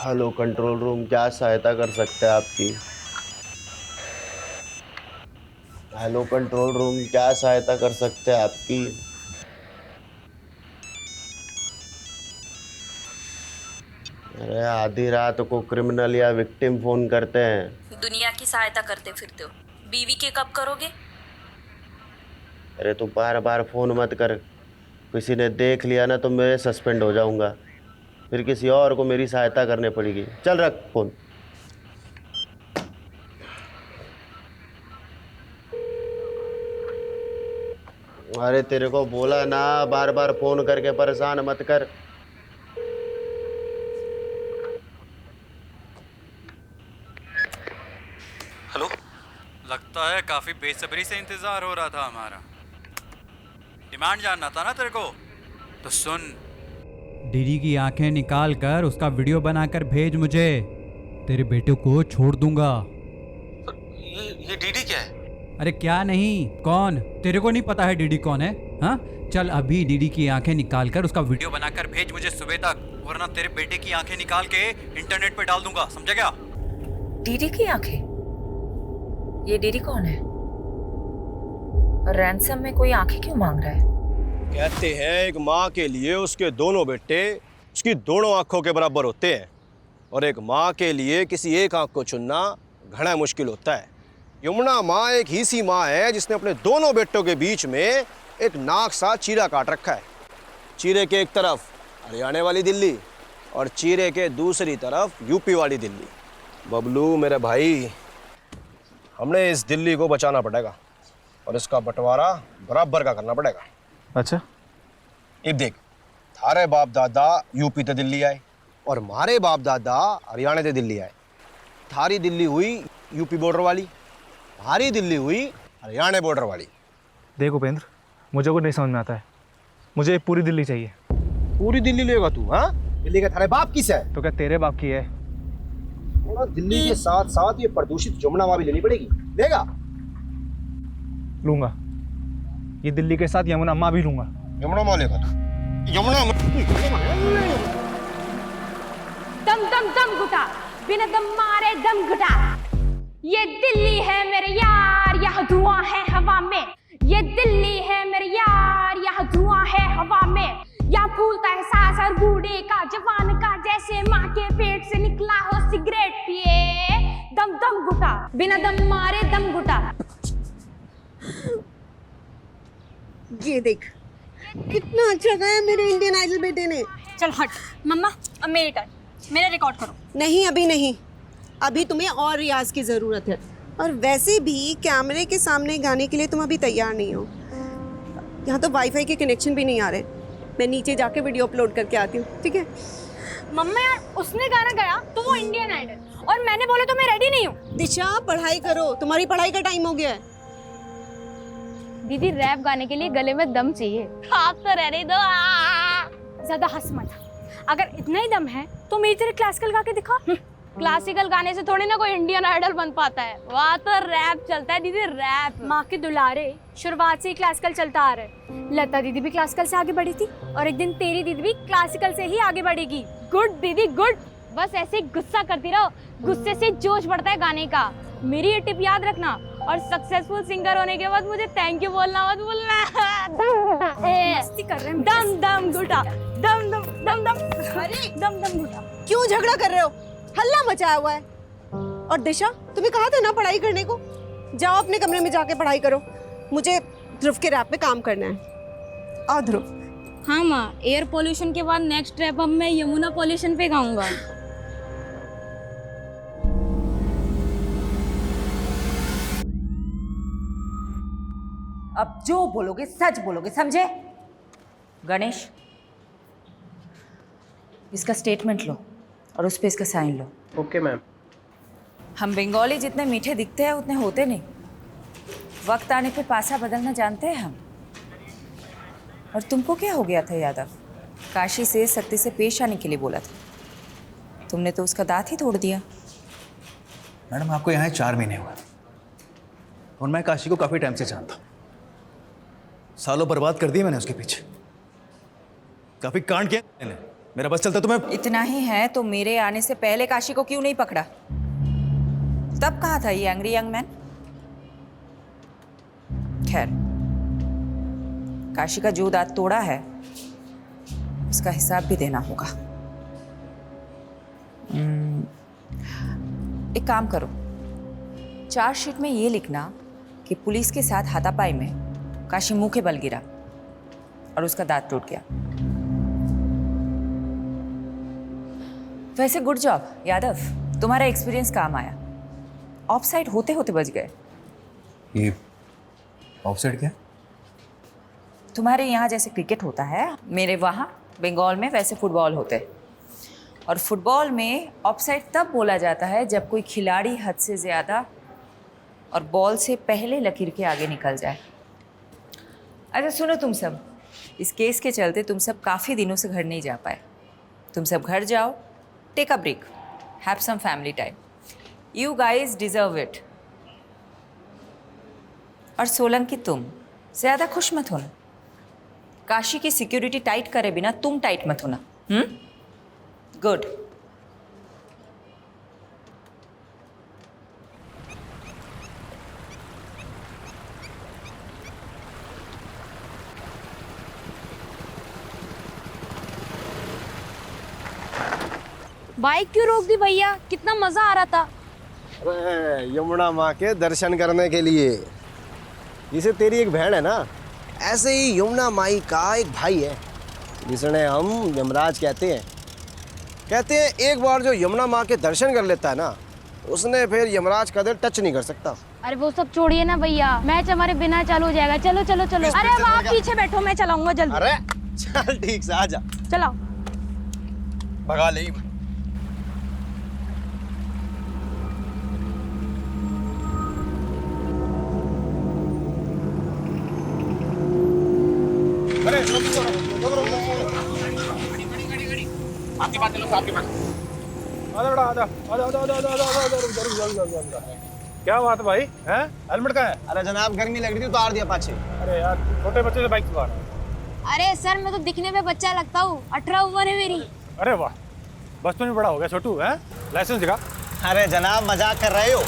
Hello control room, क्या सहायता कर सकते हैं आपकी? हेलो कंट्रोल रूम, क्या सहायता कर सकते हैं आपकी? अरे आधी रात को क्रिमिनल या विक्टिम फोन करते हैं। दुनिया की सहायता करते फिरते हो। बीवी के कब करोगे? अरे तू बार बार फोन मत कर। किसी ने देख लिया ना तो मैं सस्पेंड हो जाऊंगा। फिर किसी और को मेरी सहायता करनी पड़ेगी। चल रख फोन। अरे तेरे को बोला ना, बार बार फोन करके परेशान मत कर। हेलो। लगता है काफी बेसब्री से इंतजार हो रहा था हमारा। डिमांड जानना था ना तेरे को, तो सुन। डीडी की आंखें निकाल कर उसका वीडियो बनाकर भेज मुझे। तेरे बेटे को छोड़ दूंगा। ये डीडी क्या है? अरे क्या नहीं, कौन? तेरे को नहीं पता है डीडी कौन है? हाँ, चल अभी डीडी की आंखें निकाल कर उसका वीडियो बनाकर भेज मुझे सुबह तक, वरना तेरे बेटे की आंखें निकाल के इंटरनेट पे डाल दूंगा, समझा क्या? डीडी की आंखें? ये डीडी कौन है? और रैंसम में कोई आंखें क्यों मांग रहा है? कहते हैं एक माँ के लिए उसके दोनों बेटे उसकी दोनों आंखों के बराबर होते हैं, और एक माँ के लिए किसी एक आंख को चुनना घना मुश्किल होता है। यमुना माँ एक ही सी माँ है जिसने अपने दोनों बेटों के बीच में एक नाक सा चीरा काट रखा है। चीरे के एक तरफ हरियाणा वाली दिल्ली और चीरे के दूसरी तरफ यूपी वाली दिल्ली। बबलू मेरे भाई, हमने इस दिल्ली को बचाना पड़ेगा और इसका बंटवारा बराबर का करना पड़ेगा। अच्छा, अब देख, थारे बाप दादा यूपी ते दिल्ली आए और हमारे बाप दादा हरियाणा ते दिल्ली आए। थारी दिल्ली हुई यूपी बॉर्डर वाली, हमारी दिल्ली हुई हरियाणा बॉर्डर वाली। देख उपेंद्र, मुझे कुछ नहीं समझ में आता है। मुझे पूरी दिल्ली चाहिए। पूरी दिल्ली लेगा तू? हाँ, दिल्ली का थारे बाप किस है? तो क्या तेरे बाप की है? और दिल्ली के साथ साथ ये प्रदूषित जमुना माँ भी लेनी पड़ेगी। लेगा? लूंगा। ये दिल्ली के साथ यमुना माँ भी लूंगा। यमुना माँ लेगा तू? यमुना दम दम दम घुटा, बिना दम मारे दम घुटा। ये दिल्ली है मेरे यार, यहाँ धुआं है हवा में। ये दिल्ली है मेरे यार, यहाँ धुआं है हवा में। यहाँ फूलता है सांस हर बूढ़े का, जवान का, जैसे माँ के पेट से निकला हो सिगरेट पिए। दम दम घुटा, बिना दम मारे दम घुटा। ये देख, कितना अच्छा गाया मेरे इंडियन आइडल बेटे ने। चल हट मम्मा, अब मेरी टर्न, मेरा रिकॉर्ड करो। नहीं, अभी नहीं, अभी तुम्हें और रियाज की ज़रूरत है। और वैसे भी कैमरे के सामने गाने के लिए तुम अभी तैयार नहीं हो। यहाँ तो वाईफाई के कनेक्शन भी नहीं आ रहे। मैं नीचे जाके वीडियो अपलोड करके आती हूँ, ठीक है? मम्मा यार, उसने गाना गाया तो वो इंडियन आइडल, और मैंने बोला तो मैं रेडी नहीं हूँ। दिशा, पढ़ाई करो, तुम्हारी पढ़ाई का टाइम हो गया है। दीदी, रैप गाने के लिए गले में दम चाहिए। आप तो रहने दो, ज्यादा हंस मत। अगर इतना ही दम है तो मेरी तरह क्लासिकल गा के दिखा। क्लासिकल गाने से थोड़ी ना कोई इंडियन आइडल बन पाता है, वहाँ तो रैप चलता है दीदी, रैप। माँ के दुलारे, शुरुआत से ही क्लासिकल चलता आ रहा है। लता दीदी भी क्लासिकल से आगे बढ़ी थी, और एक दिन तेरी दीदी भी क्लासिकल से ही आगे बढ़ेगी। गुड दीदी, गुड। बस ऐसे ही गुस्सा करती रहो, गुस्से से जोश बढ़ता है गाने का। मेरी ये टिप याद रखना, और सक्सेसफुल सिंगर होने के बाद मुझे थैंक यू बोलना मत भूलना। मस्ती कर रहे हैं। दम दम घुटा, दम दम दम दम, अरे दम दम घुटा। क्यों झगड़ा कर रहे हो? हल्ला मचाया हुआ है। और दिशा, तुम्हें कहा था ना पढ़ाई करने को। जाओ अपने कमरे में जाके पढ़ाई करो। मुझे ध्रुव के रैप पे काम करना है। आओ ध्रुव। हाँ माँ, एयर पोल्यूशन के बाद नेक्स्ट रैप अब मैं यमुना पोल्यूशन पे गाऊंगा। अब जो बोलोगे सच बोलोगे, समझे? गणेश, इसका स्टेटमेंट लो और उस पे इसका साइन लो। Okay ma'am. हम बंगाली जितने मीठे दिखते हैं उतने होते नहीं। वक्त आने पे पासा बदलना जानते हैं हम। और तुमको क्या हो गया था यादव? काशी से सत्य से पेश आने के लिए बोला था, तुमने तो उसका दांत ही तोड़ दिया। मैडम, आपको यहाँ 4 महीने हुए और मैं काशी को काफ़ी टाइम से जानता हूँ। सालों बर्बाद कर दिए मैंने उसके पीछे, काफ़ी कांड किया मैंने। मेरा बस चलता तो मैं। इतना ही है तो मेरे आने से पहले काशी को क्यों नहीं पकड़ा? तब कहाँ था ये एंग्री यंग मैन? खैर, काशी का जो दांत तोड़ा है उसका हिसाब भी देना होगा। एक काम करो, चार्जशीट में ये लिखना कि पुलिस के साथ हाथापाई में काशी मुंह के बल गिरा और उसका दांत टूट गया। वैसे गुड जॉब यादव, तुम्हारा एक्सपीरियंस काम आया। ऑफसाइड होते होते बच गए। ये ऑफसाइड क्या? तुम्हारे यहाँ जैसे क्रिकेट होता है, मेरे वहाँ बंगाल में वैसे फुटबॉल होते हैं। और फुटबॉल में ऑफसाइड तब बोला जाता है जब कोई खिलाड़ी हद से ज़्यादा और बॉल से पहले लकीर के आगे निकल जाए। अच्छा सुनो तुम सब, इस केस के चलते तुम सब काफ़ी दिनों से घर नहीं जा पाए। तुम सब घर जाओ, take a break, have some family time. You guys deserve it. और सोलंकी तुम ज़्यादा खुश मत होना। काशी की सिक्योरिटी टाइट करे बिना तुम टाइट मत होना। गुड। बाइक क्यों रोक दी भैया? कितना मजा आ रहा था। अरे यमुना माँ के दर्शन करने के लिए। जिसे तेरी एक बहन है ना, ऐसे ही यमुना माई का एक भाई है जिसने हम यमराज कहते हैं। एक बार जो यमुना माँ के दर्शन कर लेता है ना, उसने फिर यमराज का दिल टच नहीं कर सकता। अरे वो सब छोड़िए ना भैया, मैच हमारे बिना चालू हो जाएगा। चलो चलो चलो। अरे अब आप पीछे बैठो, मैं चलाऊंगा जल्दी। अरे चल ठीक से आजा, चलाओ। भगा ले। क्या बात है भाई? हैं? हेलमेट कहाँ है? अरे जनाब गर्मी लग रही थी, उतार दिया पाछे। अरे यार, छोटे बच्चे से बाइक चला रहा है। अरे सर, मैं तो दिखने में बच्चा लगता हूँ। 18 उम्र है मेरी। अरे वाह, बस तो नहीं बड़ा हो गया छोटू। है लाइसेंस दिखा। अरे जनाब मजाक कर रहे हो,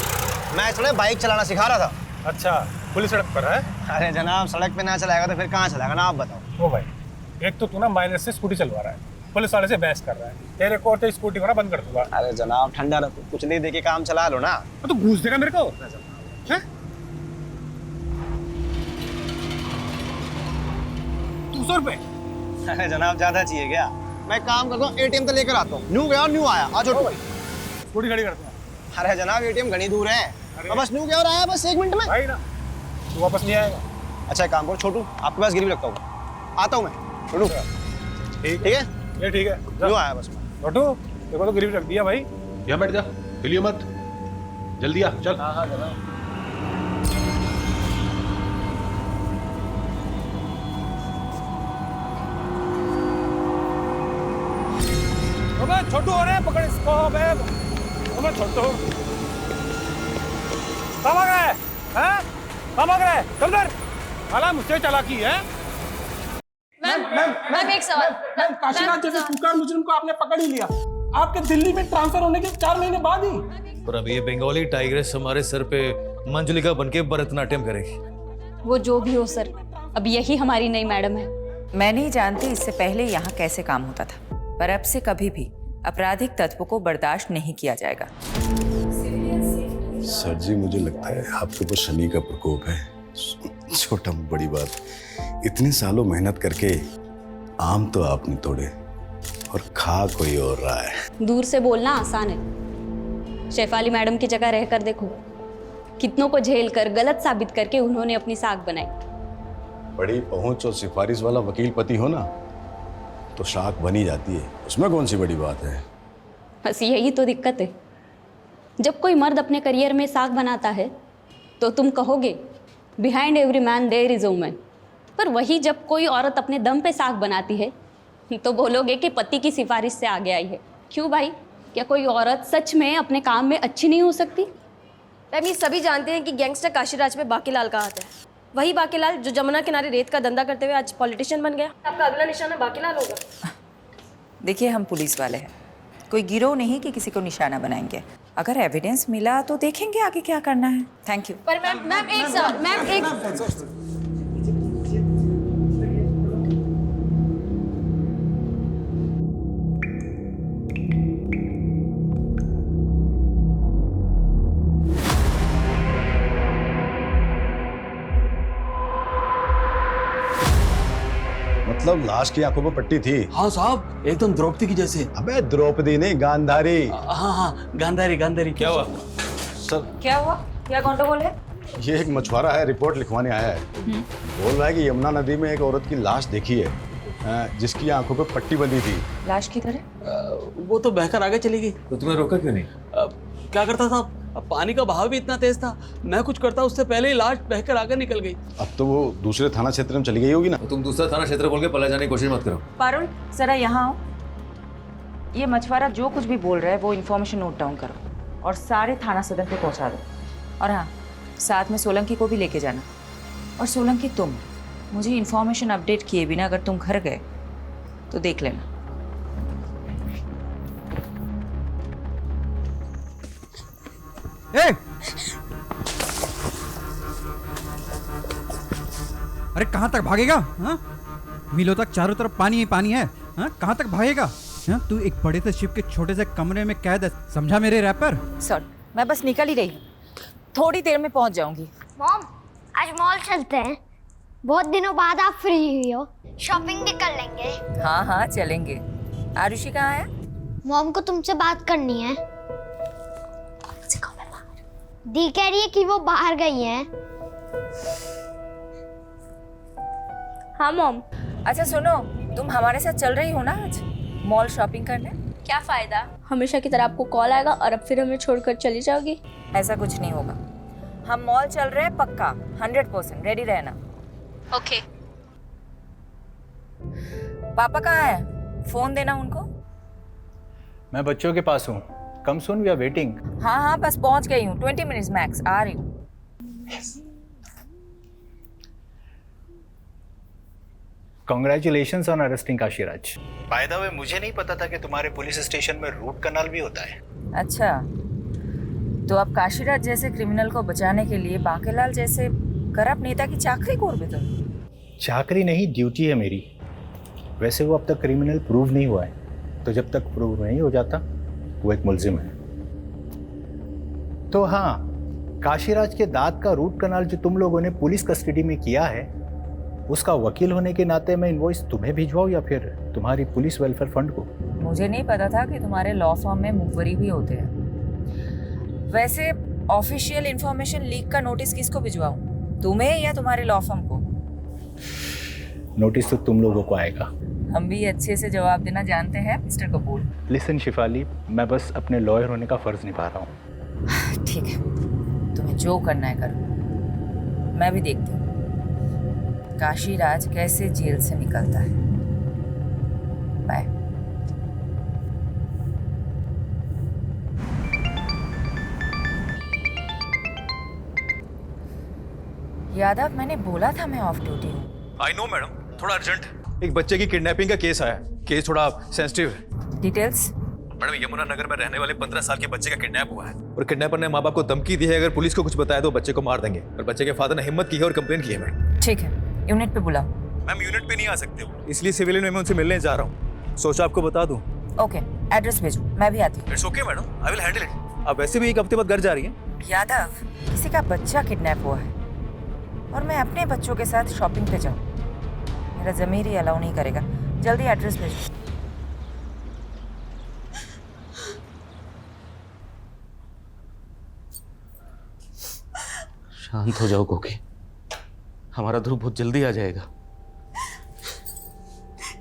मैं थोड़ा बाइक चलाना सिखा रहा था। अच्छा, पुलिस सड़क पर है? अरे जनाब सड़क पे ना चलाएगा तो फिर कहाँ चलाएगा ना, आप बताओ। ओ भाई, एक तो तू ना माइनर से स्कूटी चलवा रहा है, पुलिस वाले से बहस कर रहा है। तेरे को तो स्कूटी को ना बंद कर दूंगा। अरे जनाब ठंडा रखो, कुछ नहीं देके काम चला लो ना। तो घूस देगा मेरे को? हैं? 200 रुपए? अरे जनाब ज्यादा चाहिए क्या? मैं काम करता हूँ, एटीएम तो लेकर आता हूँ। न्यू गया और न्यू आया। आ छोटू। स्कूटी खड़ी करता हूँ। अरे जनाब एटीएम घनी दूर है, तो बस न्यू गया और आया बस 1 मिनट में। भाई ना, तू वापस नहीं आएगा। अच्छा एक काम करो छोटू, आपके पास गिरवी रखता हूँ, आता हूँ मैं। छोटू ठीक है, ये ठीक है। न्यू आया बस मैं। छोटू, देखो तो गिरवी रख दिया भाई। यहाँ बैठ जा, हिलियो मत, जल्दी आ, चल। हाँ जनाब। अबे छोटू, अरे पकड़ इसको। अबे छोटू, कहाँ भाग रहा है? हैं? कहाँ भाग रहा है? चल इधर। साला मुझसे चालाकी है। मैम एक सवाल। काशीनाथ जैसे कुख्यात मुजरिम को आपने पकड़ ही लिया, आपके दिल्ली में ट्रांसफर होने के 4 महीने बाद ही। और अब ये बंगाली टाइग्रेस हमारे सर पे मंजुलिका बनके भरतनाट्यम करेगी। वो जो भी हो सर, अब यही हमारी नई मैडम है। मैं नहीं जानती इससे पहले यहाँ कैसे काम होता था, पर अब से कभी भी आपराधिक तत्वों को बर्दाश्त नहीं किया जाएगा। सर जी मुझे लगता है आपके ऊपर शनि का प्रकोप है। छोटा बड़ी बात, इतने सालों मेहनत करके आम तो आपने तोड़े और खा कोई और रहा है। दूर से बोलना आसान है, शेफाली मैडम की जगह रहकर देखो। कितनों को झेल कर गलत साबित करके उन्होंने अपनी साख बनाई। बड़ी पहुंच और सिफारिश वाला वकील पति हो ना, तो शाख बनी जाती है, उसमें कौन सी बड़ी बात है। बस यही तो दिक्कत है। जब कोई मर्द अपने करियर में साख बनाता है तो तुम कहोगे behind every man there is a woman, पर वही जब कोई औरत अपने दम पे साख बनाती है तो बोलोगे कि पति की सिफारिश से आगे आई है। क्यों भाई, क्या कोई औरत सच में अपने काम में अच्छी नहीं हो सकती? मैम ये सभी जानते हैं कि गैंगस्टर काशीराज में बाकीलाल का हाथ है। वही बाकीलाल जो जमुना किनारे रेत का धंधा करते हुए आज पॉलिटिशियन बन गया। आपका अगला निशाना बाकीलाल होगा। देखिए हम पुलिस वाले हैं, कोई गिरोह नहीं कि किसी को निशाना बनाएंगे। अगर एविडेंस मिला तो देखेंगे आगे क्या करना है। Thank you. पर मैम एक सवाल, मैम एक मतलब लाश की आंखों पर पट्टी थी। हाँ साहब, एकदम द्रौपदी की जैसे। अबे द्रौपदी नहीं, गांधारी। हाँ, गांधारी गांधारी। क्या हुआ सर? क्या हुआ? क्या गंडगोल है? ये एक मछुआरा है, रिपोर्ट लिखवाने आया है। बोल रहा है कि यमुना नदी में एक औरत की लाश देखी है जिसकी आंखों पर पट्टी बंधी थी। लाश की तरह? वो तो बहकर आगे चली गई। तो तुम्हें रोका क्यों नहीं? क्या करता था? अब पानी का बहाव भी इतना तेज था, मैं कुछ करता उससे पहले ही लाश बहकर आगे निकल गई। अब तो वो दूसरे थाना क्षेत्र में चली गई होगी ना। तो तुम दूसरा थाना क्षेत्र बोल के पला जाने की कोशिश मत करो। पारुल जरा यहाँ आओ। ये मछुआरा जो कुछ भी बोल रहा है वो इन्फॉर्मेशन नोट डाउन करो और सारे थाना सदन पे पहुंचा दो। और हाँ, साथ में सोलंकी को भी लेके जाना। और सोलंकी तुम मुझे इन्फॉर्मेशन अपडेट किए बिना अगर तुम घर गए तो देख लेना। ए! अरे कहाँ तक भागेगा? हाँ? मीलों तक चारों तरफ पानी ही पानी है। हाँ? कहाँ तक भागेगा? हाँ? तू एक बड़े से शिप के छोटे से कमरे में कैद है, समझा मेरे रैपर? सर, मैं बस निकल ही रही हूँ, थोड़ी देर में पहुँच जाऊंगी। मॉम, आज मॉल चलते हैं। बहुत दिनों बाद आप फ्री हुई हो, शॉपिंग भी कर लेंगे। हाँ हाँ चलेंगे। आरुषि कहाँ है? मॉम को तुमसे बात करनी है। दी कह रही है कि वो बाहर गई हैं। हाँ मॉम। अच्छा सुनो, तुम हमारे साथ चल रही हो ना आज मॉल शॉपिंग करने? क्या फायदा, हमेशा की तरह आपको कॉल आएगा और अब फिर हमें छोड़कर चली जाओगी। ऐसा कुछ नहीं होगा, हम मॉल चल रहे हैं पक्का, 100%। रेडी रहना। ओके। पापा कहाँ है? फोन देना उनको। मैं बच्चों के पास हूँ। कम सून, वी आर वेटिंग। हाँ हाँ बस पहुंच गई हूँ, 20 मिनट्स मैक्स, आ रही हूँ। Congratulations on arresting Kashiraj. By the way, मुझे नहीं पता था कि तुम्हारे पुलिस स्टेशन में रूट कनाल भी होता है। अच्छा, तो अब काशीराज जैसे क्रिमिनल को बचाने के लिए बांकेलाल जैसे करप्ट नेता की चाकरी कोर भी तुम? चाकरी नहीं, ड्यूटी है मेरी। वैसे वो अब तक क्रिमिनल प्रूव नहीं हुआ है, तो जब तक प्रूव नहीं हो जाता वो एक मुलजिम है। तो हाँ, काशीराज के दांत का रूट कनाल जो तुम लोगों ने पुलिस कस्टडी में किया है, उसका वकील होने के नाते मैं इनवॉइस तुम्हें भिजवाऊं या फिर तुम्हारी पुलिस वेलफेयर फंड को? मुझे नहीं पता था कि तुम्हारे लॉ फर्म में मुखबरी भी होते हैं। वैसे ऑफिशियल इंफॉर्मेशन लीक का नोटिस किसको भिजवाऊं, तुम्हें या तुम्हारे लॉ फर्म को? नोटिस तो तुम लोगों को आएगा। हम भी अच्छे से जवाब देना जानते हैं मिस्टर कपूर। लिसन शिफाली, मैं बस अपने लॉयर होने का फर्ज निभा रहा हूँ। ठीक है, तुम्हें जो करना है करो, मैं भी देखती हूँ काशीराज कैसे जेल से निकलता है। बाय। यादव, मैंने बोला था मैं ऑफ ड्यूटी हूँ। आई नो मैडम, थोड़ा अर्जेंट है। एक बच्चे की किडनैपिंग का केस आया है। केस थोड़ा सेंसिटिव है। डिटेल्स? मैडम, यमुना नगर में रहने वाले 15 साल के बच्चे का किडनैप हुआ है और किडनैपर ने माँ बाप को धमकी दी है अगर पुलिस को कुछ बताया तो बच्चे को मार देंगे। और बच्चे के फादर ने हिम्मत की है और कंप्लेन की है मैडम। ठीक है, यूनिट पे बुलाओ। मैम, यूनिट पे नहीं आ सकते हो, इसलिए सिविलियन में मैं उनसे मिलने जा रहा हूँ। सोचा आपको बता दूँ। ओके, एड्रेस भेजो, मैं भी आती हूँ। It's okay madam, I will handle it. आप वैसे भी एक हफ्ते बाद घर जा रही हैं। यादव, किसी का बच्चा किडनैप हुआ है और मैं अपने बच्चों के साथ शॉपिंग पे जाऊँ, मेरा ज़मीर ही अलाउ नहीं करेगा। जल्दी एड्रेस भेजो। शांत हो जाओ कोकी, हमारा ध्रुव बहुत जल्दी आ जाएगा।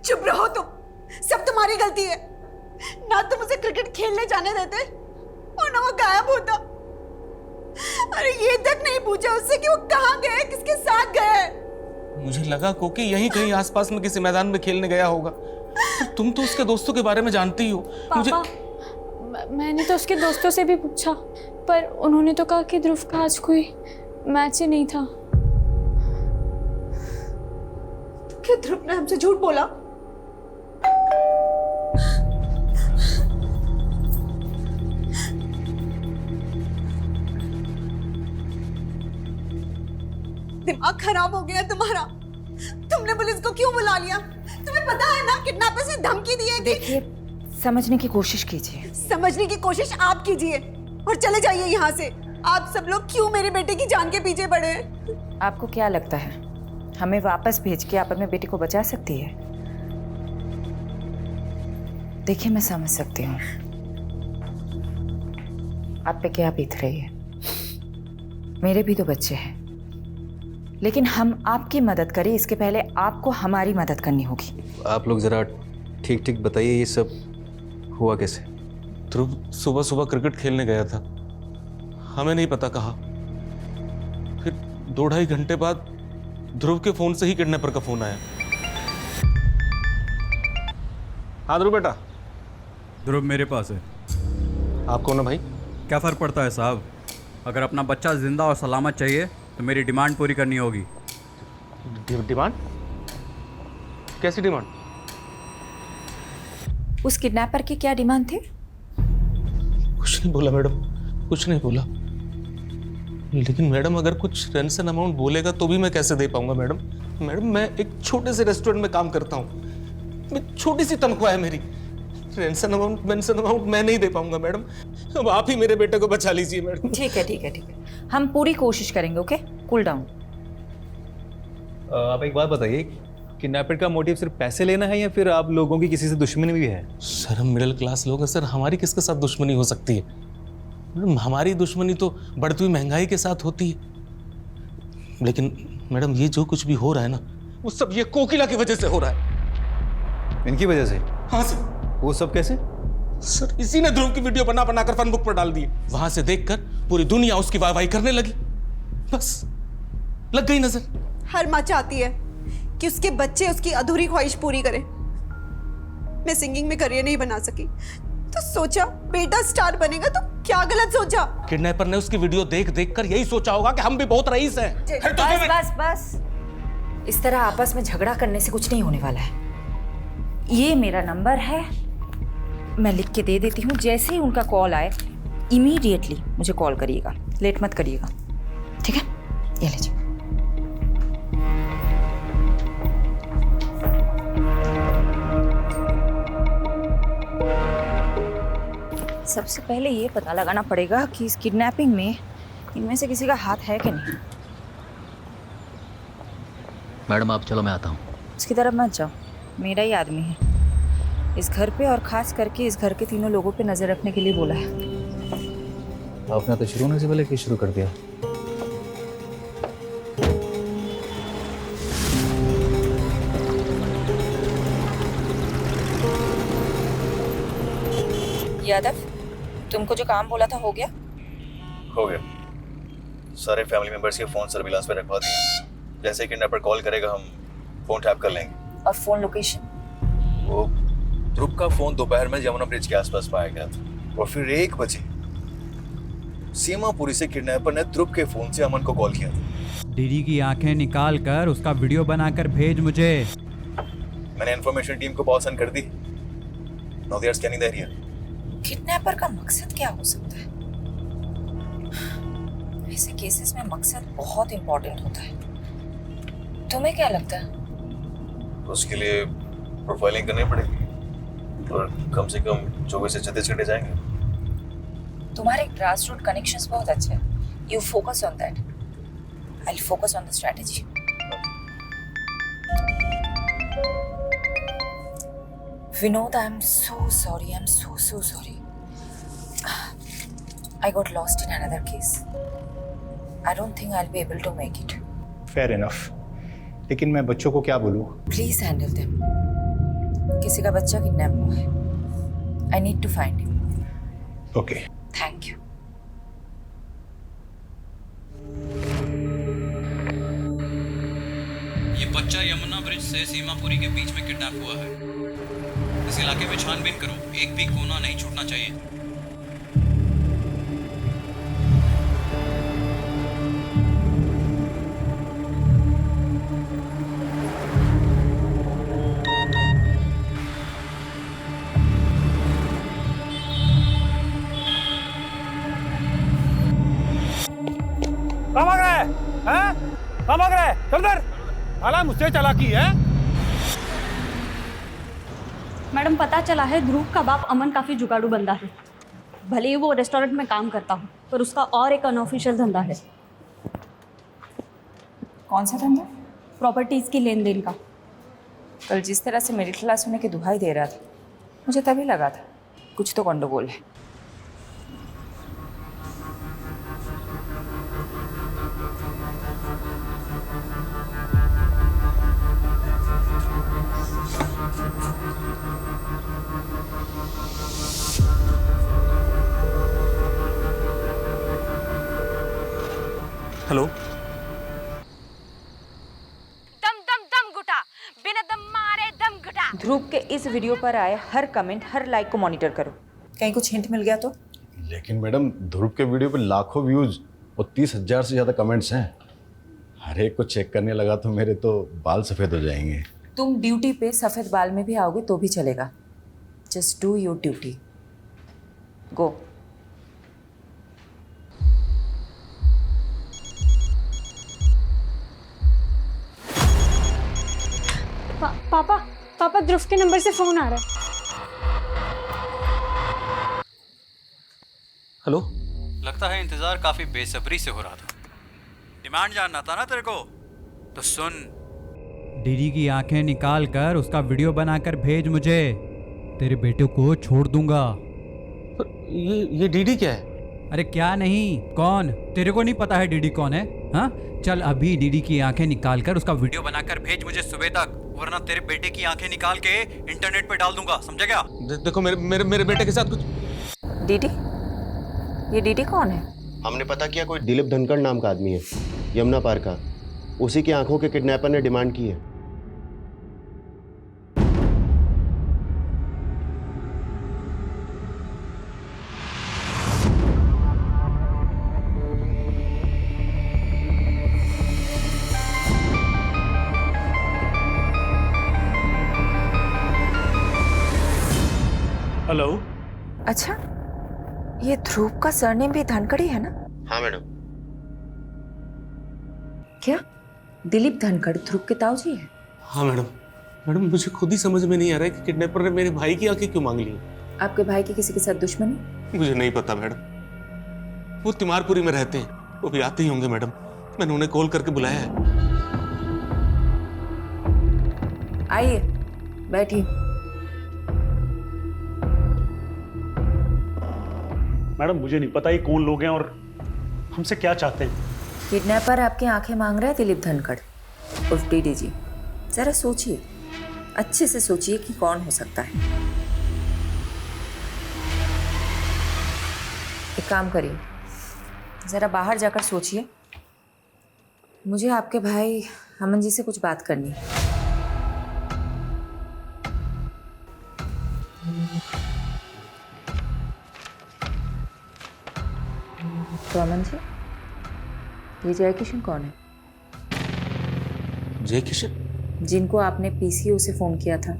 चुप रहो तुम, सब तुम्हारी गलती है। ना तुम उसे क्रिकेट खेलने जाने देते और ना वो गायब होता। अरे ये तक नहीं पूछा उससे कि वो कहाँ गए, किसके साथ गए। मुझे लगा कोकी यहीं कहीं आसपास में किसी मैदान में खेलने गया होगा। पर तुम तो उसके दोस्तों के बारे में जानती हो। पापा, मैंने तो उसके दोस्तों से भी पूछा, पर उन्होंने तो कहा कि ध्रुव का आज कोई मैच ही नहीं था। क्या ध्रुव ने हमसे झूठ बोला? दिमाग खराब हो गया तुम्हारा। तुमने पुलिस को क्यों बुला लिया? तुम्हें पता है ना किडनैपर से धमकी दी है कि... देखिए, समझने की कोशिश कीजिए। समझने की कोशिश आप कीजिए और चले जाइए यहाँ से। आप सब लोग क्यों मेरे बेटे की जान के पीछे पड़े हैं? आपको क्या लगता है हमें वापस भेज के आप अपने बेटे को बचा सकती है? देखिए, मैं समझ सकती हूँ आप पे क्या बीत रही है। मेरे भी तो बच्चे हैं, लेकिन हम आपकी मदद करें इसके पहले आपको हमारी मदद करनी होगी। आप लोग जरा ठीक ठीक बताइए, ये सब हुआ कैसे? ध्रुव सुबह सुबह क्रिकेट खेलने गया था, हमें नहीं पता कहा। फिर 2-2.5 घंटे बाद ध्रुव के फोन से ही किडनैपर का फोन आया। हाँ ध्रुव बेटा। ध्रुव मेरे पास है। आप कौन है भाई? क्या फ़र्क पड़ता है साहब, अगर अपना बच्चा जिंदा और सलामत चाहिए तो मेरी डिमांड पूरी करनी होगी। डिमांड? कैसी डिमांड? उस किडनैपर की क्या डिमांड थी? कुछ नहीं बोला मैडम, कुछ नहीं बोला। लेकिन मैडम अगर कुछ रेंसन अमाउंट बोलेगा तो भी मैं कैसे दे पाऊंगा मैडम? मैडम मैं एक छोटे से रेस्टोरेंट में काम करता हूँ, छोटी सी तनख्वाह है मेरी। रेंसन अमाउंट मैं नहीं दे पाऊंगा मैडम। अब आप ही मेरे बेटे को बचा लीजिए मैडम। ठीक है ठीक है ठीक है, हम पूरी कोशिश करेंगे। Okay, cool down. आप एक बात बताइए, किडनैपर का मोटिव सिर्फ पैसे लेना है या फिर आप लोगों की किसी से दुश्मनी भी है? सर हम मिडिल क्लास लोग हैं सर, हमारी किसके साथ दुश्मनी हो सकती है? मैडम हमारी दुश्मनी तो बढ़ती हुई महंगाई के साथ होती है। लेकिन मैडम ये जो कुछ भी हो रहा है ना, वो सब ये कोकिला की वजह से हो रहा है। इनकी वजह से? हाँ सर। वो सब कैसे? सर इसी ने ध्रुव की वीडियो बना बनाकर फन बुक पर डाल दी। वहां से देखकर पूरी दुनिया उसकी वाहवाही करने लगी, बस लग गई नजर। हर माँ चाहती है कि उसके बच्चे उसकी अधूरी ख्वाहिश पूरी करें। मैं सिंगिंग में करियर नहीं बना सकी तो सोचा बेटा स्टार बनेगा, तो क्या गलत सोचा? किडनैपर ने उसकी वीडियो देख देख कर यही सोचा होगा कि हम भी बहुत रईस हैं। बस बस बस, इस तरह आपस में झगड़ा करने से कुछ नहीं होने वाला है। ये मेरा नंबर है, मैं लिख के दे देती हूँ। जैसे ही उनका कॉल आए इमीडिएटली मुझे कॉल करिएगा, लेट मत करिएगा, ठीक है? ये लीजिए। सबसे पहले ये पता लगाना पड़ेगा कि इस किडनैपिंग में इनमें से किसी का हाथ है कि नहीं। मैडम आप चलो, मैं आता हूँ। इसकी तरफ मत जाओ, मेरा ही आदमी है इस घर पे, और खास करके इस घर के तीनों लोगों पे नजर रखने के लिए बोला है। आपने तो शुरू होने से पहले शुरू कर दिया। यादव, तुमको जो काम बोला था हो गया? हो गया। सारे फैमिली मेंबर्स के फोन सर्विलांस पे रखवा दिए। जैसे किडनैपर कॉल करेगा हम फोन टैप कर लेंगे। और फोन लोकेशन? वो ध्रुव का फोन दोपहर में यमुना ब्रिज के आसपास पाया गया था, और फिर 1 बजे सीमापुरी से किडनैपर ने ध्रुव के फोन से अमन को कॉल किया था। डीडी की आंखें निकाल कर उसका वीडियो बनाकर भेज मुझे। मैंने इन्फॉर्मेशन टीम को पॉज कर दी। Now they are scanning the area. Kidnapper का मकसद क्या हो सकता है? ऐसे केसेस में मकसद बहुत इंपॉर्टेंट होता है। तुम्हें क्या लगता है? उसके लिए प्रोफाइलिंग करनी पड़ेगी, और कम से कम 24 से 36 घंटे जाएंगे। तुम्हारे ग्रास रूट कनेक्शंस बहुत अच्छे हैं। You focus on that, I will focus on the strategy. Vinod, I'm so sorry. I'm so sorry. I got lost in another case. I don't think I'll be able to make it. Fair enough. लेकिन मैं बच्चों को क्या बोलूँ? Please handle them. किसी का बच्चा kidnap हुआ है. I need to find him. Okay. Thank you. ये बच्चा यमुना ब्रिज से सीमापुरी के बीच में किडनैप हुआ है। इस इलाके में छानबीन करो, एक भी कोना नहीं छूटना चाहिए। कहाँ भाग रहा है? हैं? कहाँ भाग रहा है? चल इधर। साला मुझसे चालाकी है। मैडम पता चला है ध्रुव का बाप अमन काफी जुगाड़ू बंदा है। भले ही वो रेस्टोरेंट में काम करता हो पर उसका और एक अनऑफिशियल धंधा है। कौन सा धंधा? प्रॉपर्टीज की लेन देन का। कल जिस तरह से मिडिल क्लास होने की दुहाई दे रहा था, मुझे तभी लगा था कुछ तो गंडगोल है। हेलो। दम दम दम घुटा, बिना दम मारे दम घुटा। ध्रुव के इस वीडियो पर आए हर कमेंट, हर लाइक को मॉनिटर करो। कहीं कुछ हिंट मिल गया तो? लेकिन मैडम ध्रुव के वीडियो पे लाखों व्यूज और 30,000 से ज़्यादा कमेंट्स हैं। हर एक को चेक करने लगा तो मेरे तो बाल सफ़ेद हो जाएंगे। तुम ड्यूटी पे सफ़ेद बाल में भी आओगे तो भी चलेगा। Just do your duty. Go. पापा ध्रुव के नंबर से फोन आ रहा है। हेलो। लगता है इंतजार काफी बेसब्री से हो रहा था। डिमांड जानना था ना तेरे को, तो सुन। डीडी की आंखें निकाल कर उसका वीडियो बनाकर भेज मुझे। तेरे बेटे को छोड़ दूंगा। ये डीडी क्या है? अरे क्या नहीं, कौन? तेरे को नहीं पता है डीडी कौन है? हाँ, चल अभी डीडी की आंखें निकाल कर उसका वीडियो बनाकर भेज मुझे सुबह तक, वरना तेरे बेटे की आंखें निकाल के इंटरनेट पे डाल दूंगा, समझा क्या? देखो मेरे बेटे के साथ कुछ। डीडी? ये डीडी कौन है? हमने पता किया, कोई दिलीप धनखड़ नाम का आदमी है, यमुना पार का। उसी की आंखों के किडनैपर ने डिमांड की है। हेलो। अच्छा, ये ध्रुव का सरनेम भी धनखड़ी है ना? हाँ मैडम। क्या दिलीप धनखड़ ध्रुव के ताऊजी है? हाँ मैडम मुझे खुद ही समझ में नहीं आ रहा है कि किडनैपर ने मेरे भाई की आंखें क्यों मांग ली। आपके भाई की किसी के साथ दुश्मनी? मुझे नहीं पता मैडम। वो तिमारपुरी में रहते हैं, वो भी आते ही होंगे मैडम। मैंने उन्हें कॉल करके बुलाया है। आइए बैठिए। मैडम मुझे नहीं पता ये कौन लोग हैं और हमसे क्या चाहते हैं। किडनैपर आपकी आंखें मांग रहा है दिलीप धनखड़ उर्फ डीडी जी। जरा सोचिए, अच्छे से सोचिए कि कौन हो सकता है। एक काम करिए, जरा बाहर जाकर सोचिए। मुझे आपके भाई अमन जी से कुछ बात करनी है। तो अमन जी, ये जय किशन कौन है? जय किशन? जिनको आपने पीसीओ से फोन किया था।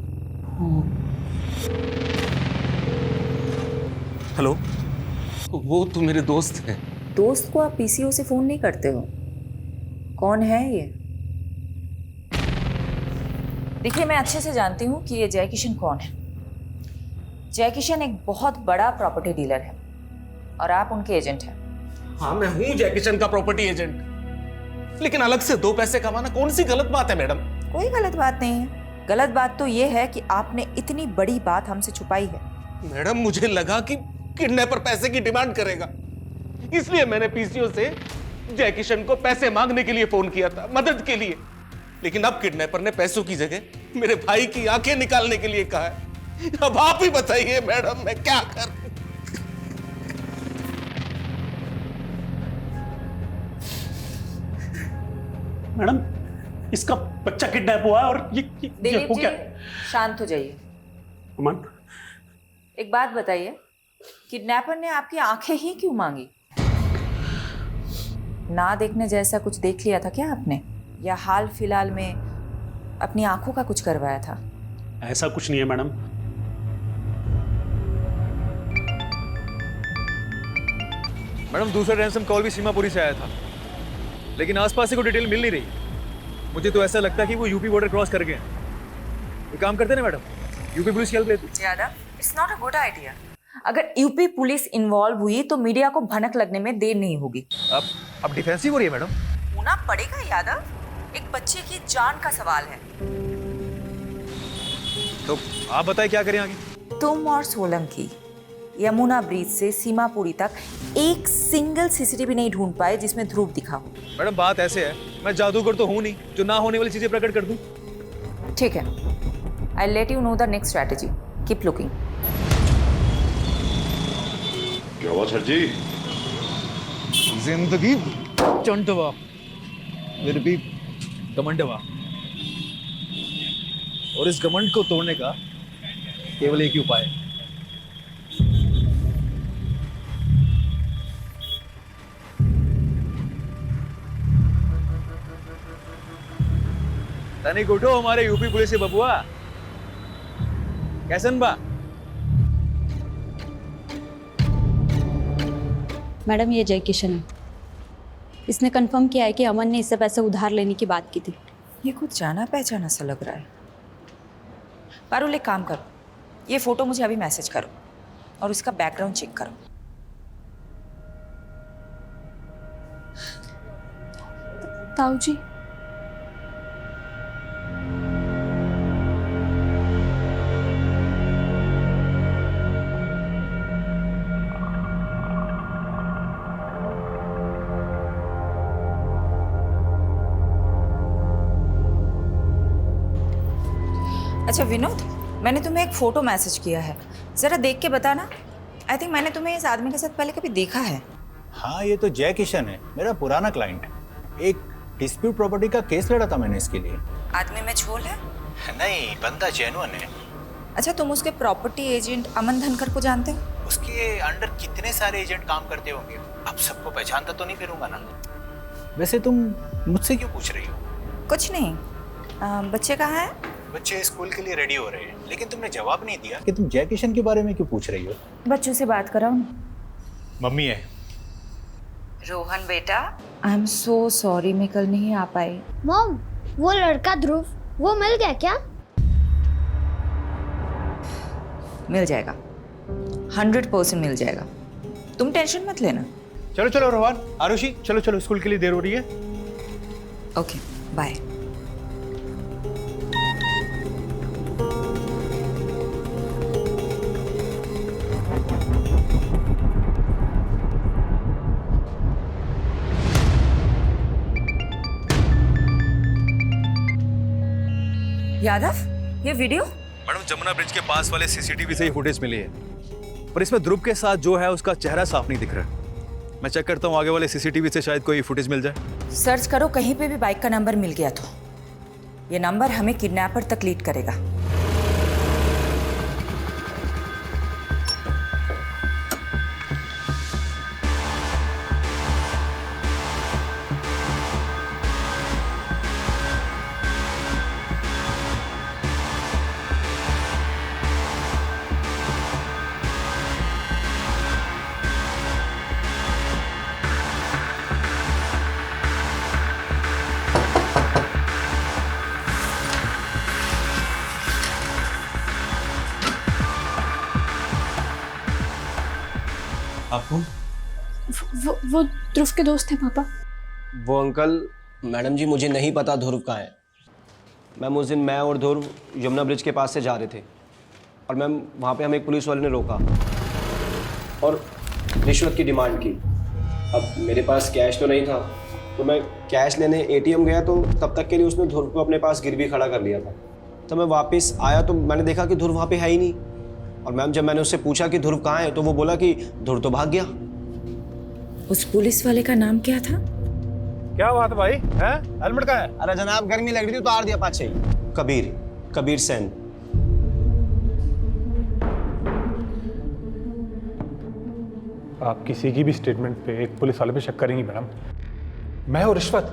हेलो। वो तो मेरे दोस्त हैं। दोस्त को आप पीसीओ से फोन नहीं करते हो? कौन है ये? देखिए, मैं अच्छे से जानती हूँ कि ये जय किशन कौन है। जय किशन एक बहुत बड़ा प्रॉपर्टी डीलर है और आप उनके एजेंट हैं। हाँ, मैं हूँ जय किशन का प्रॉपर्टी एजेंट, लेकिन अलग से 2 पैसे कमाना कौन सी गलत बात है मैडम? कोई गलत बात नहीं है। गलत बात तो ये है कि आपने इतनी बड़ी बात हमसे छुपाई है। मैडम मुझे लगा कि किडनैपर पैसे की डिमांड करेगा, इसलिए मैंने पीसीओ से जय किशन को पैसे मांगने के लिए फोन किया था, मदद के लिए। लेकिन अब किडनैपर ने पैसों की जगह मेरे भाई की आंखें निकालने के लिए कहा है। अब आप ही बताइए मैडम, मैं क्या करूं? मैडम इसका बच्चा किडनैप हुआ है और ये दिलीप हो जी, क्या? शांत हो जाइए। अमन, एक बात बताइए, किडनैपर ने आपकी आंखें ही क्यों मांगी? ना देखने जैसा कुछ देख लिया था क्या आपने, या हाल फिलहाल में अपनी आंखों का कुछ करवाया था? ऐसा कुछ नहीं है मैडम। मैडम दूसरा रैंसम कॉल भी सीमापुरी से आया था। लेकिन आसपास से कोई डिटेल मिल नहीं रही। मुझे तो ऐसा लगता है कि वो यूपी बॉर्डर क्रॉस कर गए हैं। ये काम करते ना मैडम, यूपी पुलिस की हेल्प लेती। Yadav, it's not a good idea. अगर यूपी पुलिस इन्वॉल्व हुई तो मीडिया को भनक लगने में देर नहीं होगी। अब डिफेंसिव हो रही है मैडम। होना पड़ेगा यादव, एक बच्चे की जान का सवाल है। तो आप बताएं क्या करें आगे? तुम और सोलंकी यमुना ब्रिज से सीमापुरी तक एक सिंगल सीसीटीवी नहीं ढूंढ पाए जिसमें ध्रुव दिखा हो। मैडम बात ऐसे है, मैं जादूगर तो हूं नहीं जो ना होने वाली चीजें प्रकट कर दूं। ठीक है, I let you know the next strategy. Keep looking. क्या हुआ सर जी? जिंदगी चंटवा फिर भी घमंडवा, और इस घमंड को तोड़ने का केवल एक ही उपाय है। तनिक उठो हमारे यूपी पुलिस से बबुआ। कैसन बा? मैडम ये जय किशन है। इसने कंफर्म किया है कि अमन ने इससे पैसे उधार लेने की बात की थी। ये कुछ जाना पहचाना सा लग रहा है। पारुल एक काम करो, ये फोटो मुझे अभी मैसेज करो और उसका बैकग्राउंड चेक करो। ताऊ जी, अच्छा विनोद, मैंने तुम्हें एक फ़ोटो मैसेज किया है, ज़रा देख के बताना। आई थिंक मैंने तुम्हें इस आदमी के साथ पहले कभी देखा है। हाँ, ये तो जय किशन है, मेरा पुराना क्लाइंट है। एक डिस्प्यूट प्रॉपर्टी का केस लड़ा था मैंने इसके लिए। आदमी में झोल है? नहीं, बंदा जेन्युइन है। अच्छा, तुम उसके प्रॉपर्टी एजेंट अमन धनकर को जानते हो? उसके अंडर कितने सारे एजेंट काम करते होंगे, अब सबको पहचानता तो नहीं फिरूंगा ना। वैसे तुम मुझसे क्यों पूछ रही हो? कुछ नहीं। बच्चे कहाँ हैं? बच्चे स्कूल के लिए रेडी हो रहे हैं, लेकिन तुमने जवाब नहीं दिया कि तुम जय किशन के बारे में क्यों पूछ रही हो। बच्चों से बात कराओ ना। मम्मी है। रोहन बेटा, आई एम सो सॉरी, मैं कल नहीं आ पाई। मॉम, वो लड़का ध्रुव, वो मिल गया क्या? मिल जाएगा, 100% मिल जाएगा, तुम टेंशन मत लेना। चलो चलो रोहन, आरुषि, चलो चलो, स्कूल के लिए देर हो रही है। Okay, bye. यादव, ये वीडियो? मैडम जमुना ब्रिज के पास वाले सीसीटीवी से ही फुटेज मिली है, पर इसमें ध्रुव के साथ जो है उसका चेहरा साफ नहीं दिख रहा। मैं चेक करता हूँ आगे वाले सीसीटीवी से शायद कोई फुटेज मिल जाए। सर्च करो, कहीं पे भी बाइक का नंबर मिल गया तो ये नंबर हमें किडनैपर तक लीड करेगा। आपको वो ध्रुव के दोस्त हैं पापा। वो अंकल, मैडम जी मुझे नहीं पता ध्रुव कहाँ है। मैम उस दिन मैं और ध्रुव यमुना ब्रिज के पास से जा रहे थे और मैम वहाँ पे हमें एक पुलिस वाले ने रोका और रिश्वत की डिमांड की। अब मेरे पास कैश तो नहीं था, तो मैं कैश लेने एटीएम गया, तो तब तक के लिए उसने ध्रुव को अपने पास गिरवी खड़ा कर लिया था। तो मैं वापस आया तो मैंने देखा कि ध्रुव वहाँ पे है ही नहीं। और मैम जब मैंने उससे पूछा कि ध्रुव कहाँ है, तो वो बोला कि ध्रुव तो भाग गया। उस पुलिस वाले का नाम क्या था? क्या बात भाई, हैं? हेलमेट कहाँ है? अरे जनाब, गर्मी लग रही थी, उतार दिया पाछे ही। कबीर सेन। आप किसी की भी स्टेटमेंट पे एक पुलिस वाले पे शक करेंगी मैडम? मैं और रिश्वत?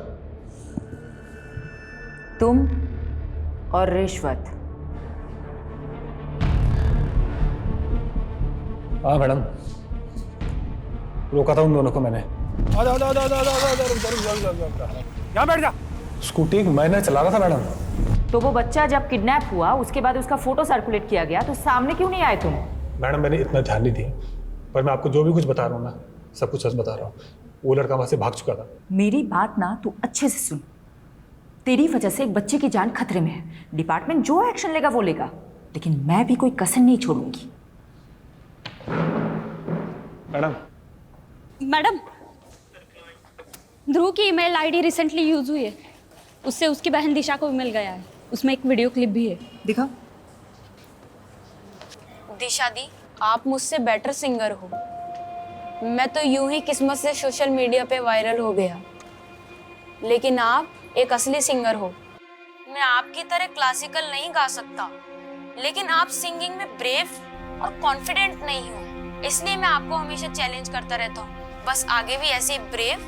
तुम और रिश्वत? हाँ मैडम, रोका था उन दोनों को मैंने। यहाँ बैठ जा। स्कूटी मैंने चला रहा था मैडम। तो वो बच्चा जब किडनैप हुआ उसके बाद उसका फोटो सर्कुलेट किया गया तो सामने क्यों नहीं आए तुम? मैडम मैंने इतना ध्यान नहीं दिया, पर मैं आपको जो भी कुछ बता रहा हूँ ना, सब कुछ सच बता रहा हूँ। वो लड़का वहाँ से भाग चुका था। मेरी बात ना तू अच्छे से सुन। तेरी वजह से एक बच्चे की जान खतरे में है। डिपार्टमेंट जो एक्शन लेगा वो लेगा, लेकिन मैं भी कोई कसर नहीं छोड़ूंगी। मैडम, ध्रुव की ईमेल आईडी रिसेंटली यूज हुई है। उससे उसकी बहन दिशा को मिल गया है। उसमें एक वीडियो क्लिप भी है। दिखाओ। दिशा दी, आप मुझसे बेटर सिंगर हो। मैं तो यूं ही किस्मत से सोशल मीडिया पे वायरल हो गया, लेकिन आप एक असली सिंगर हो। मैं आपकी तरह क्लासिकल नहीं गा सकता, लेकिन आप सिंगिंग में ब्रेव और कॉन्फिडेंट नहीं हो, इसलिए मैं आपको हमेशा चैलेंज करता रहता हूँ। बस आगे भी ऐसे ही ब्रेव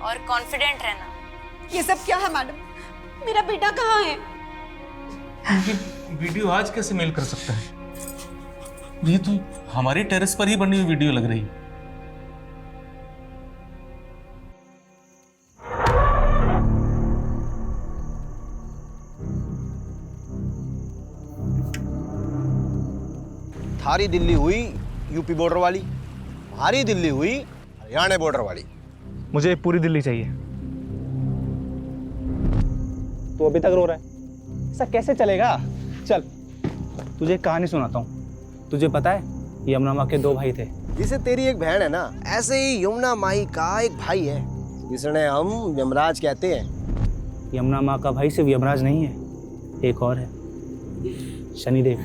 और कॉन्फिडेंट रहना। ये सब क्या है मैडम? मेरा बेटा कहाँ है? वीडियो आज कैसे मेल कर सकता है? ये तो हमारी टेरेस पर ही बनी हुई वीडियो लग रही है। थारी दिल्ली हुई यूपी बॉर्डर वाली, हमारी दिल्ली हुई हरियाणा बॉर्डर वाली। मुझे पूरी दिल्ली चाहिए। तू अभी तक रो रहा है, ऐसा कैसे चलेगा? चल तुझे एक कहानी सुनाता हूँ। तुझे पता है यमुना माँ के दो भाई थे। जिसे तेरी एक बहन है ना, ऐसे ही यमुना माई का एक भाई है जिसने हम यमराज कहते हैं। यमुना माँ का भाई सिर्फ यमराज नहीं है, एक और है, शनिदेव।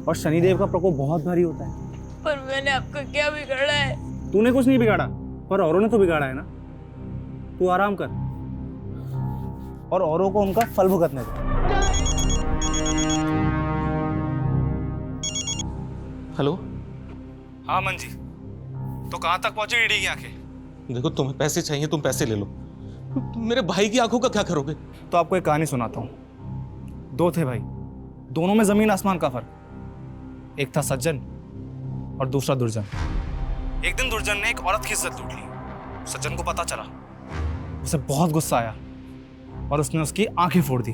और शनिदेव का प्रकोप बहुत भारी होता है। पर मैंने आपको क्या बिगाड़ा है? तूने कुछ नहीं बिगाड़ा, पर औरों ने तो बिगाड़ा है ना। तू आराम कर और औरों को उनका फल भुगतने दे। हेलो। हाँ मंजी, तो कहाँ तक पहुंची ईडी की आंखें? देखो, तुम्हें पैसे चाहिए, तुम पैसे ले लो। मेरे भाई की आंखों का क्या करोगे? तो आपको एक कहानी सुनाता हूँ। दो थे भाई, दोनों में जमीन आसमान का फर्क। एक था सज्जन और दूसरा दुर्जन। एक दिन दुर्जन ने एक औरत की इज्जत लूट ली। सज्जन को पता चला, उसे बहुत गुस्सा आया और उसने उसकी आंखें फोड़ दी।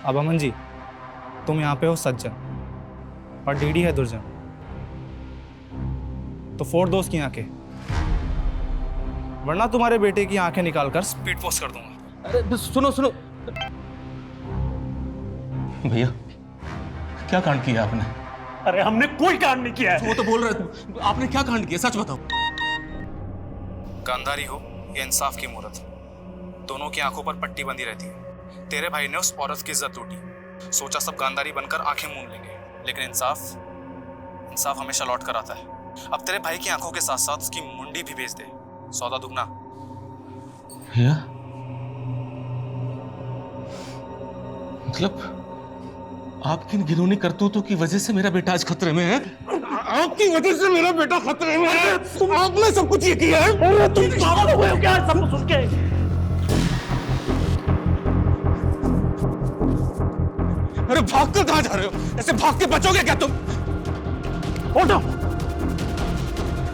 अब अमन जी, तुम यहाँ पे हो सज्जन और डीडी है दुर्जन, तो फोड़ दो उसकी आंखें, वरना तुम्हारे बेटे की आंखें निकालकर स्पीड पोस्ट कर दूंगा। अरे सुनो सुनो भैया, क्या कांड किया आपने? अरे हमने कोई कांड नहीं किया है। वो तो बोल रहे थे, आपने क्या कांड किया? सच बताओ। गांधारी हो या इंसाफ की मूरत, दोनों की आंखों पर पट्टी बंधी रहती है। तेरे भाई ने उस औरत की इज्जत लूटी, सोचा सब गांधारी बनकर आंखें मूंद लेंगे, लेकिन इंसाफ हमेशा लौट कर आता है। अब तेरे भाई की आंखों के साथ साथ उसकी मुंडी भी बेच दे, सौदा दुगना। भैया, मतलब आपकी घिनौनी करतूतों की वजह से मेरा बेटा आज खतरे में है? आपकी वजह से मेरा बेटा खतरे में है। आपने सब कुछ ये किया है। अरे तुम पागल हो गए हो क्या सब कुछ सुन के? अरे भाग कर कहां जा रहे हो? ऐसे भाग के बचोगे क्या तुम? उठो,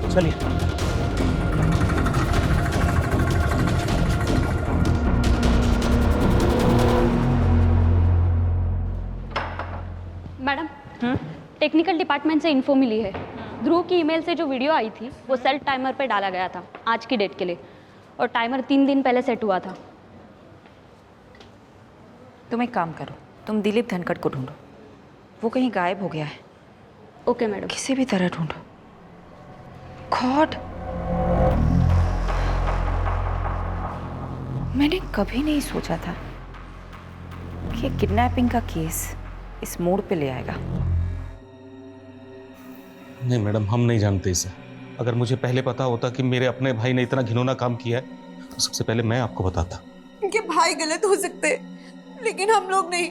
चलिए। मैडम, टेक्निकल डिपार्टमेंट से इन्फो मिली है। ध्रुव की ईमेल से जो वीडियो आई थी वो सेल्फ टाइमर पे डाला गया था आज की डेट के लिए, और टाइमर 3 दिन पहले सेट हुआ था। तुम एक काम करो, तुम दिलीप धनखड़ को ढूंढो, वो कहीं गायब हो गया है। Okay madam. किसी भी तरह ढूंढो। गॉड, मैंने कभी नहीं सोचा था कि किडनैपिंग का केस इस मोड़ पे ले आएगा। नहीं मैडम, हम नहीं जानते इसे। अगर मुझे पहले पता होता कि मेरे अपने भाई ने इतना घिनौना काम किया है तो सबसे पहले मैं आपको बताता। उनके भाई गलत हो सकते, लेकिन हम लोग नहीं।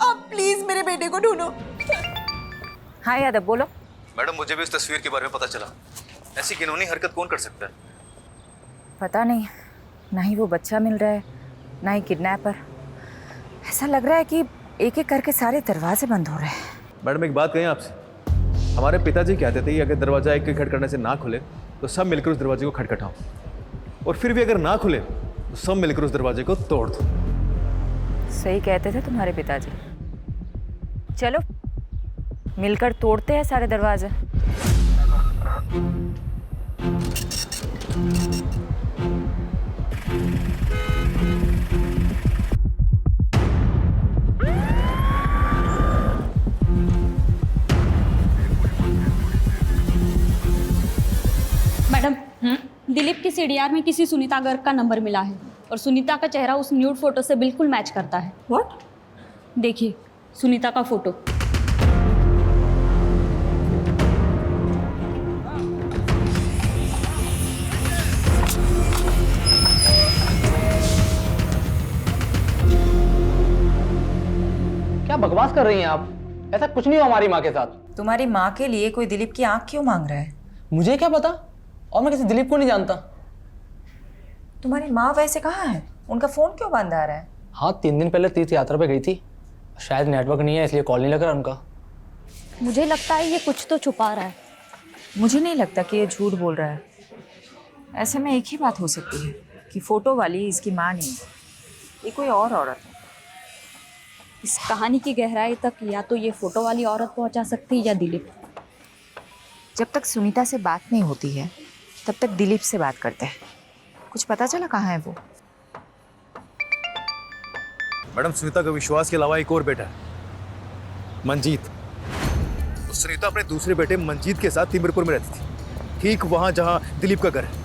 आप प्लीज मेरे बेटे को ढूंढो। हाँ यादव, बोलो। मैडम, मुझे भी इस तस्वीर के बारे में पता चला। ऐसी घिनौनी हरकत कौन कर सकता है? पता नहीं, ना ही वो बच्चा मिल रहा है, ना ही किडनैपर। ऐसा लग रहा है कि एक एक करके सारे दरवाजे बंद हो रहे हैं। मैडम, एक बात कहें आपसे। हमारे पिताजी कहते थे कि अगर दरवाजा एक एक खटखटाने से ना खुले तो सब मिलकर उस दरवाजे को खटखटाओ, और फिर भी अगर ना खुले तो सब मिलकर उस दरवाजे को तोड़ दो। सही कहते थे तुम्हारे पिताजी। चलो मिलकर तोड़ते हैं सारे दरवाजे। मैडम, दिलीप के सीडीआर में किसी सुनीता गर्ग का नंबर मिला है और सुनीता का चेहरा उस न्यूड फोटो से बिल्कुल मैच करता है। व्हाट? देखिए सुनीता का फोटो। क्या बकवास कर रही हैं आप? ऐसा कुछ नहीं हो हमारी माँ के साथ। तुम्हारी माँ के लिए कोई दिलीप की आंख क्यों मांग रहा है? मुझे क्या पता, और मैं किसी दिलीप को नहीं जानता। तुम्हारी माँ वैसे कहाँ है? उनका फोन क्यों बंद आ रहा है? हाँ, 3 दिन पहले तीर्थ यात्रा पे गई थी, शायद नेटवर्क नहीं है इसलिए कॉल नहीं लग रहा उनका। मुझे लगता है ये कुछ तो छुपा रहा है। मुझे नहीं लगता कि ये झूठ बोल रहा है। ऐसे में एक ही बात हो सकती है कि फोटो वाली इसकी माँ नहीं है, ये कोई और औरत है। इस कहानी की गहराई तक या तो ये फोटो वाली औरत पहुंचा सकती है या दिलीप। जब तक सुनीता से बात नहीं होती है तब तक दिलीप से बात करते हैं। कुछ पता चला कहाँ है वो? मैडम, सुनीता का विश्वास के अलावा एक और बेटा है, मंजीत। तो सुनीता अपने दूसरे बेटे मंजीत के साथ तिमिरपुर में रहती थी, ठीक वहां जहां दिलीप का घर है।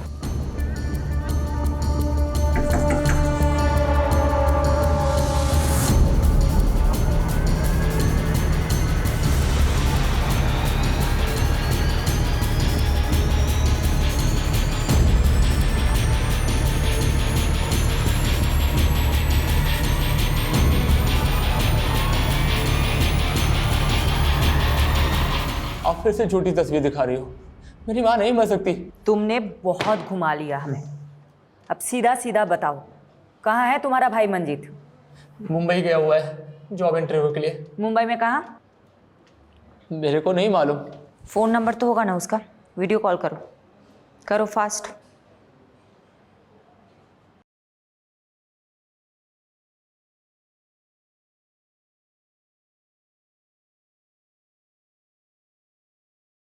आप फिर से झूठी तस्वीर दिखा रही हो। मेरी माँ नहीं मर सकती। तुमने बहुत घुमा लिया हमें। अब सीधा सीधा बताओ, कहाँ है तुम्हारा भाई मंजीत? मुंबई गया हुआ है जॉब इंटरव्यू के लिए। मुंबई में कहाँ? मेरे को नहीं मालूम। फ़ोन नंबर तो होगा ना उसका? वीडियो कॉल करो, करो फास्ट।